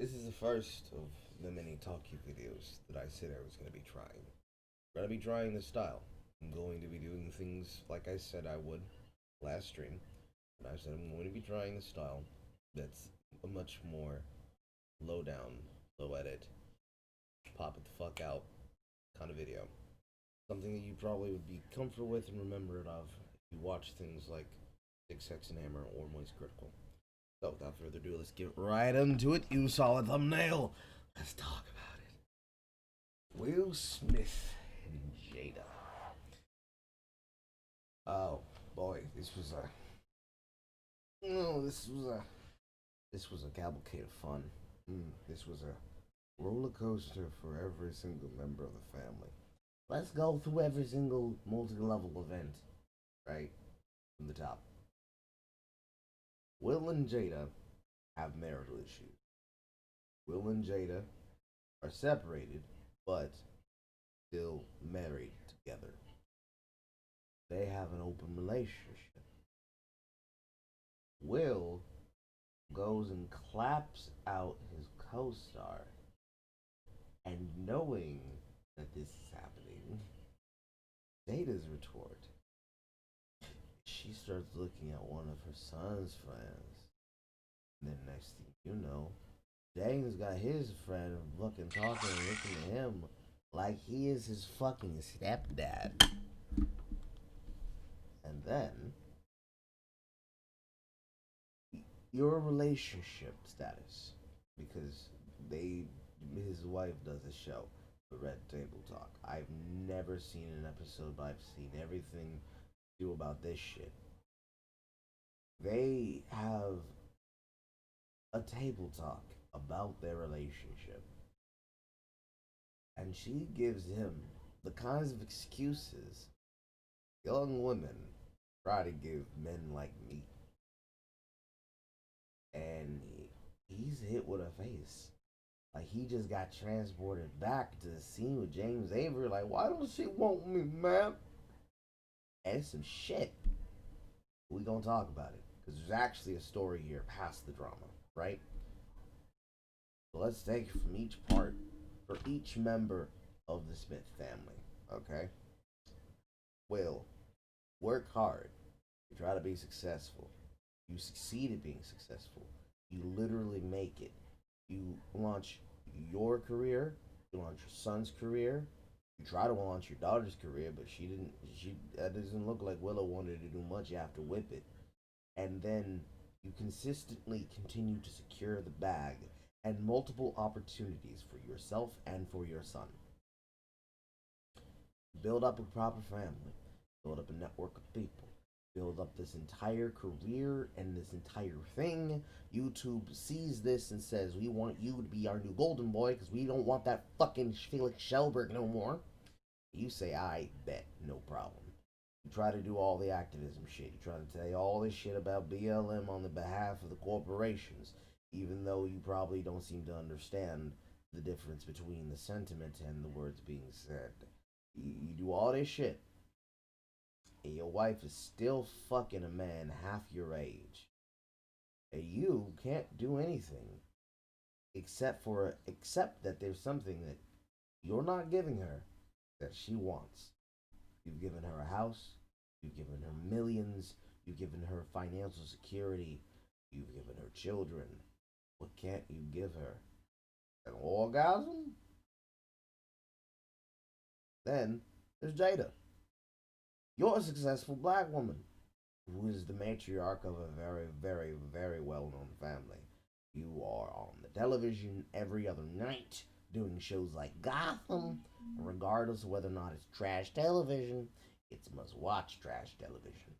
This is the first of the many talkie videos that I said I was going to be trying. I'm going to be trying this style. I'm going to be doing things like I said I would last stream. And I said I'm going to be trying this style that's a much more low down, low edit, pop it the fuck out kind of video. Something that you probably would be comfortable with and remember it of if you watch things like Six Sex and Hammer or Moist Critical. So without further ado, let's get right into it. You saw the thumbnail. Let's talk about it. Will Smith and Jada. Oh boy, no, this was a cavalcade of fun. This was a roller coaster for every single member of the family. Let's go through every single multi-level event, right from the top. Will and Jada have marital issues. Will and Jada are separated, but still married together. They have an open relationship. Will goes and claps out his co star, and knowing that this is happening, Jada's retort. She starts looking at one of her son's friends. And then next thing you know, James got his friend fucking talking and looking at him like he is his fucking stepdad. And then your relationship status, because they his wife does a show, the Red Table Talk. I've never seen an episode, but I've seen everything do about this shit. They have a table talk about their relationship, and she gives him the kinds of excuses young women try to give men like me, and he's hit with a face. Like he just got transported back to the scene with James Avery. Like, why don't she want me, man? And it's some shit. We gonna talk about it because there's actually a story here past the drama, right? So let's take it from each part for each member of the Smith family. Okay, Will, work hard. You try to be successful. You succeed at being successful. You literally make it. You launch your career. You launch your son's career. You try to launch your daughter's career, but she didn't. She that doesn't look like Willow wanted to do much. You have to whip it, and then you consistently continue to secure the bag and multiple opportunities for yourself and for your son. Build up a proper family, build up a network of people, build up this entire career and this entire thing. YouTube sees this and says, "We want you to be our new golden boy because we don't want that fucking Felix Schellberg no more." You say, "I bet, no problem." You try to do all the activism shit. You try to tell all this shit about BLM on the behalf of the corporations, even though you probably don't seem to understand the difference between the sentiment and the words being said. You do all this shit, and your wife is still fucking a man half your age, and you can't do anything except that there's something that you're not giving her that she wants. You've given her a house, you've given her millions, you've given her financial security, you've given her children. What can't you give her? An orgasm? Then there's Jada. You're a successful black woman who is the matriarch of a very, very, very well known family. You are on the television every other night doing shows like Gotham, regardless of whether or not it's trash television, it's must watch trash television.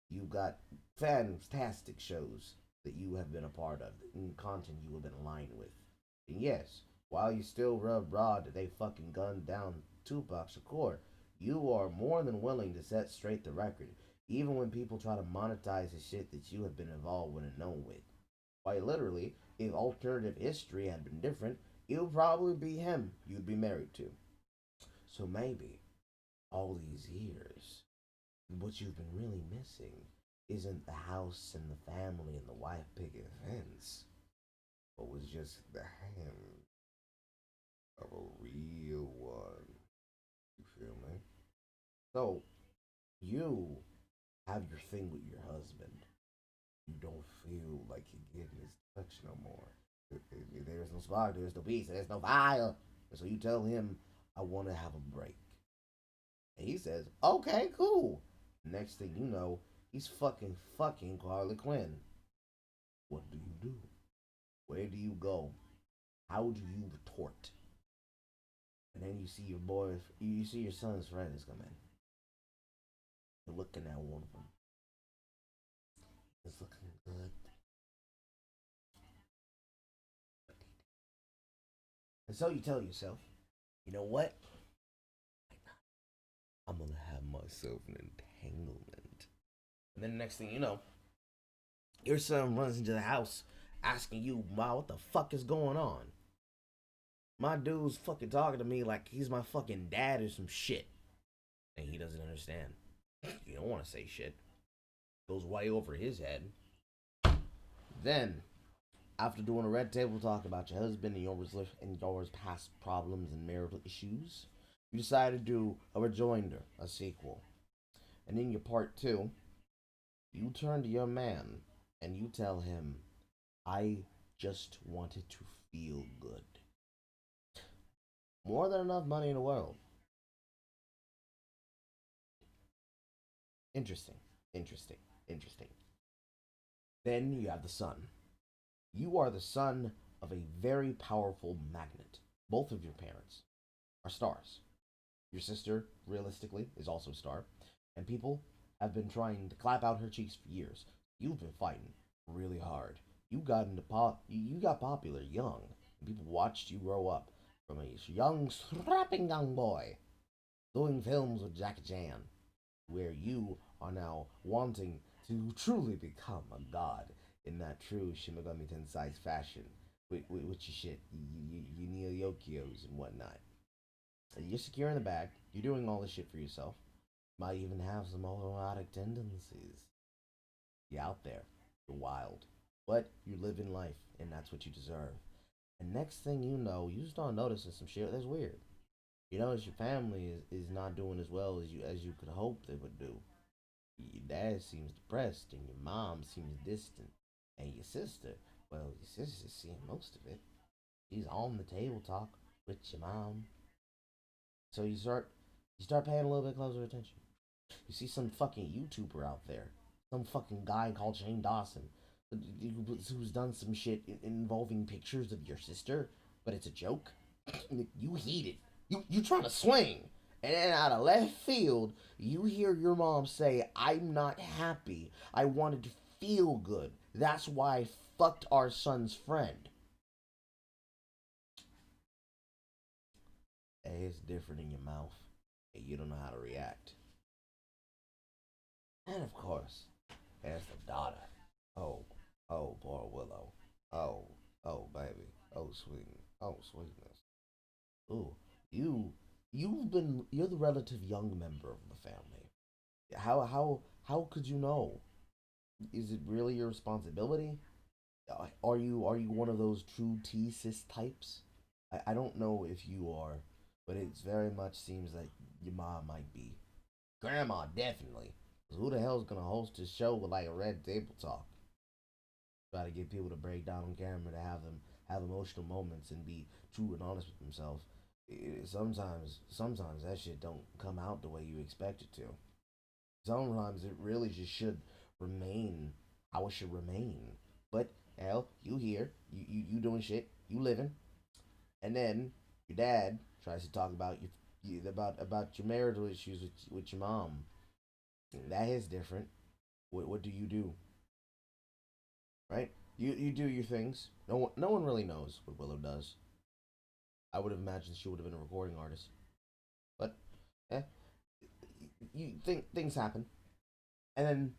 You've got fantastic shows that you have been a part of, and content you have been aligned with. And yes, while you still rub broad that they fucking gunned down Tupac Shakur, you are more than willing to set straight the record, even when people try to monetize the shit that you have been involved with and known with. Quite literally, if alternative history had been different, it would probably be him you'd be married to. So maybe all these years, what you've been really missing isn't the house and the family and the wife picket fence. but was just the hand of a real one. You feel me? So you have your thing with your husband. You don't feel like you're getting his touch no more. There's no spark, there's no peace, there's no fire. And so you tell him, I want to have a break. And he says, okay, cool. Next thing you know, he's fucking Harley Quinn. What do you do? Where do you go? How do you retort? And then you see your boy, you see your son's friends come in. You're looking at one of them. He's looking good. And so you tell yourself, you know what? I'm gonna have myself an entanglement. And then the next thing you know, your son runs into the house asking you, "Wow, what the fuck is going on? My dude's fucking talking to me like he's my fucking dad or some shit." And he doesn't understand. You don't want to say shit. Goes way over his head. Then, after doing a red table talk about your husband and yours past problems and marital issues, you decide to do a rejoinder, a sequel. And in your part two, you turn to your man and you tell him, I just wanted to feel good. More than enough money in the world. Interesting, interesting, interesting. Then you have the sun. You are the son of a very powerful magnet. Both of your parents are stars. Your sister, realistically, is also a star. And people have been trying to clap out her cheeks for years. You've been fighting really hard. You got popular young. And people watched you grow up from a young, strapping young boy doing films with Jackie Chan, where you are now wanting to truly become a god in that true Shimigami Tensei fashion with your shit, you Neo Yokios and whatnot. And you're securing the bag. You're doing all this shit for yourself. Might even have some autoerotic tendencies. You're out there. You're wild. But you live in life, and that's what you deserve. And next thing you know, you start noticing some shit that's weird. You notice your family is not doing as well as you could hope they would do. Your dad seems depressed, and your mom seems distant. And your sister, well, your sister's seeing most of it. She's on the table talk with your mom. So you start paying a little bit closer attention. You see some fucking YouTuber out there, some fucking guy called Shane Dawson, who's done some shit involving pictures of your sister, but it's a joke. You heat it. You trying to swing, and then out of left field, you hear your mom say, "I'm not happy. I wanted to feel good. That's why I fucked our son's friend." Hey, it's different in your mouth, and you don't know how to react. And of course, there's the daughter. Oh, oh, poor Willow. Oh, oh, baby. Oh, sweet. Oh, sweetness. Ooh, you, you're the relative young member of the family. How could you know? Is it really your responsibility? Are you one of those true T cis types? I don't know if you are, but it very much seems like your mom might be. Grandma definitely. 'Cause who the hell's gonna host a show with like a red table talk? Try to get people to break down on camera to have them have emotional moments and be true and honest with themselves. Sometimes that shit don't come out the way you expect it to. Sometimes it really just should remain how it should remain. But hell, you here, you doing shit, you living, and then your dad tries to talk about about your marital issues with your mom. That is different. What do you do? Right? You do your things. No one really knows what Willow does. I would have imagined she would have been a recording artist, but eh, you think things happen, and then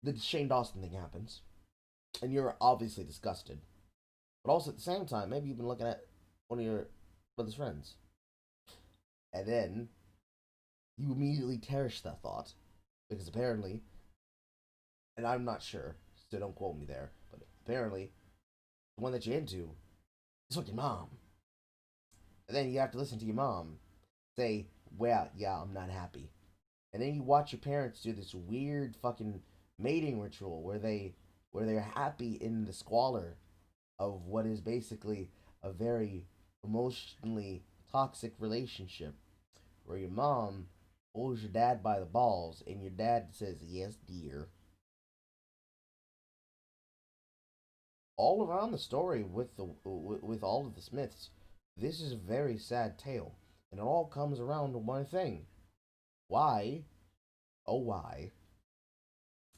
the Shane Dawson thing happens, and you're obviously disgusted, but also at the same time, maybe you've been looking at one of your brother's friends, and then you immediately cherish that thought because apparently, and I'm not sure, so don't quote me there, but apparently the one that you're into, is fucking mom. And then you have to listen to your mom say, well, yeah, I'm not happy. And then you watch your parents do this weird fucking mating ritual where they're happy in the squalor of what is basically a very emotionally toxic relationship where your mom holds your dad by the balls and your dad says, yes, dear. All around the story with all of the Smiths, this is a very sad tale. And it all comes around to one thing. Why, oh why,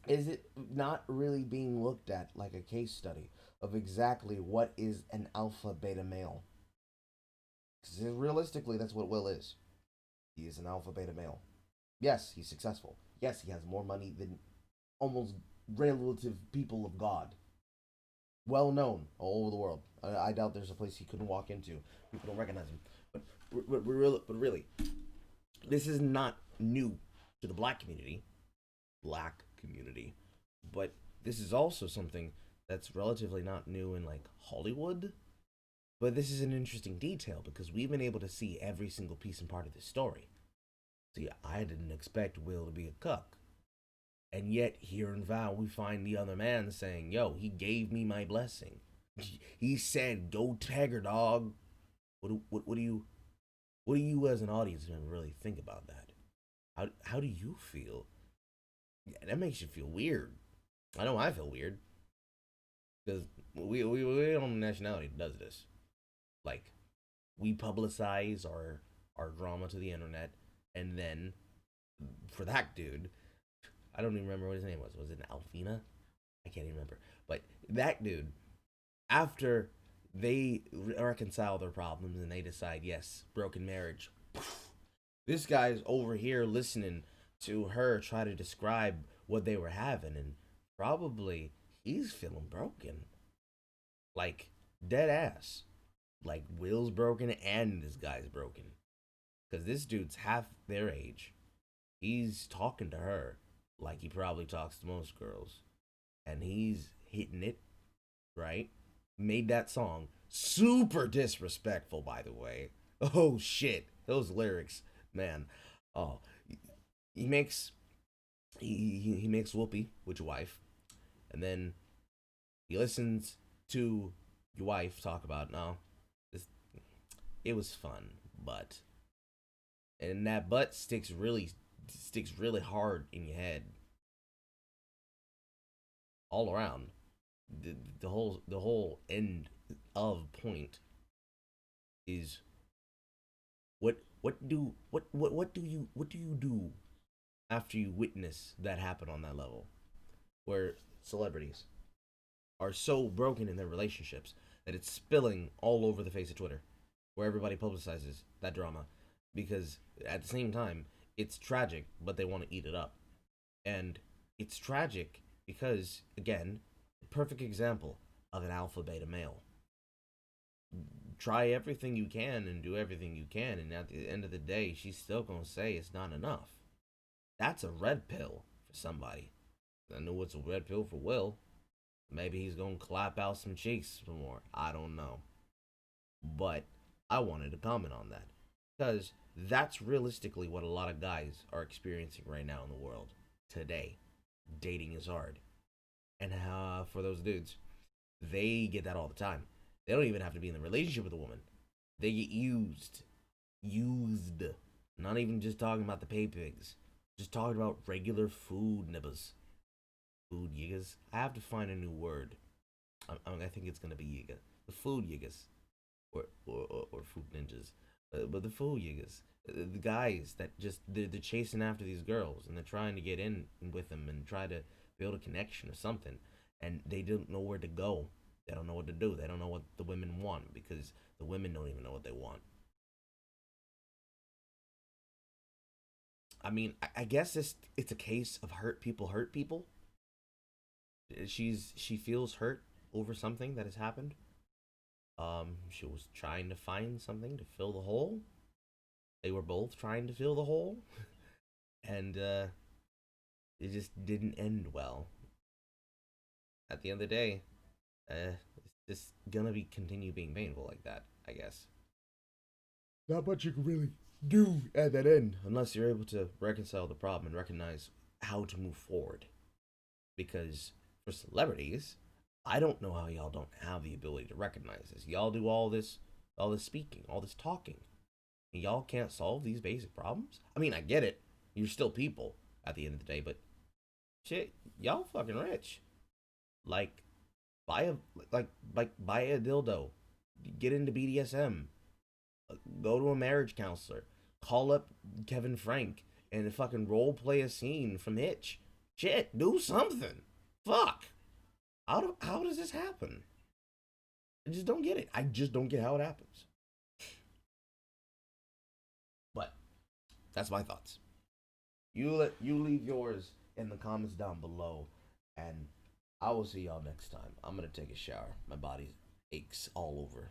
is it not really being looked at like a case study of exactly what is an alpha beta male? Because realistically, that's what Will is. He is an alpha beta male. Yes, he's successful. Yes, he has more money than almost relative people of God. Well known all over the world. I doubt there's a place he couldn't walk into. People don't recognize him. But really, this is not new to the black community. Black community. But this is also something that's relatively not new in like Hollywood. But this is an interesting detail because we've been able to see every single piece and part of this story. See, I didn't expect Will to be a cuck. And yet, here in Val, we find the other man saying, yo, he gave me my blessing. He said, go tag her, dog. What do you as an audience member really think about that? How do you feel? Yeah, that makes you feel weird. I know I feel weird. Because we don't nationality does this. Like, we publicize our drama to the internet, and then for that dude, I don't even remember what his name was. Was it Alfina? I can't even remember. But that dude, after they reconcile their problems and they decide, yes, broken marriage, this guy's over here listening to her try to describe what they were having, and probably he's feeling broken. Like, dead ass. Like, Will's broken and this guy's broken. Because this dude's half their age. He's talking to her like he probably talks to most girls. And he's hitting it, right? Made that song super disrespectful, by the way. Oh shit, those lyrics, man. Oh, he makes he makes whoopee with your wife, and then he listens to your wife talk about no, this it was fun, but and that butt sticks really hard in your head all around. The whole end of point is what do you do after you witness that happen on that level where celebrities are so broken in their relationships that it's spilling all over the face of Twitter where everybody publicizes that drama because at the same time it's tragic but they want to eat it up. And it's tragic because again, perfect example of an alpha beta male. Try everything you can and do everything you can, and at the end of the day, she's still gonna say it's not enough. That's a red pill for somebody. I know it's a red pill for Will. Maybe he's gonna clap out some cheeks for more. I don't know. But I wanted to comment on that. Because that's realistically what a lot of guys are experiencing right now in the world today. Dating is hard. And for those dudes, they get that all the time. They don't even have to be in a relationship with a woman. They get used. Used. Not even just talking about the pay pigs. Just talking about regular food nibbas. Food yigas. I have to find a new word. I think it's gonna be yiga. The food yigas. Or food ninjas. But the food yigas. The guys that just, they're chasing after these girls and they're trying to get in with them and try to build a connection or something. And they don't know where to go. They don't know what to do. They don't know what the women want because the women don't even know what they want. I mean, I guess it's a case of hurt people hurt people. She feels hurt over something that has happened. She was trying to find something to fill the hole. They were both trying to fill the hole, and it just didn't end well. At the end of the day, it's gonna be continue being painful like that, I guess. Not much you can really do at that end unless you're able to reconcile the problem and recognize how to move forward. Because for celebrities, I don't know how y'all don't have the ability to recognize this. Y'all do all this speaking, all this talking, and y'all can't solve these basic problems. I mean, I get it. You're still people at the end of the day, but shit, y'all fucking rich. Like, buy a buy a dildo, get into BDSM, go to a marriage counselor, call up Kevin Frank, and fucking role play a scene from Hitch. Shit, do something. Fuck. How does this happen? I just don't get it. I just don't get how it happens. But that's my thoughts. You leave yours in the comments down below, and I will see y'all next time. I'm gonna take a shower. My body aches all over.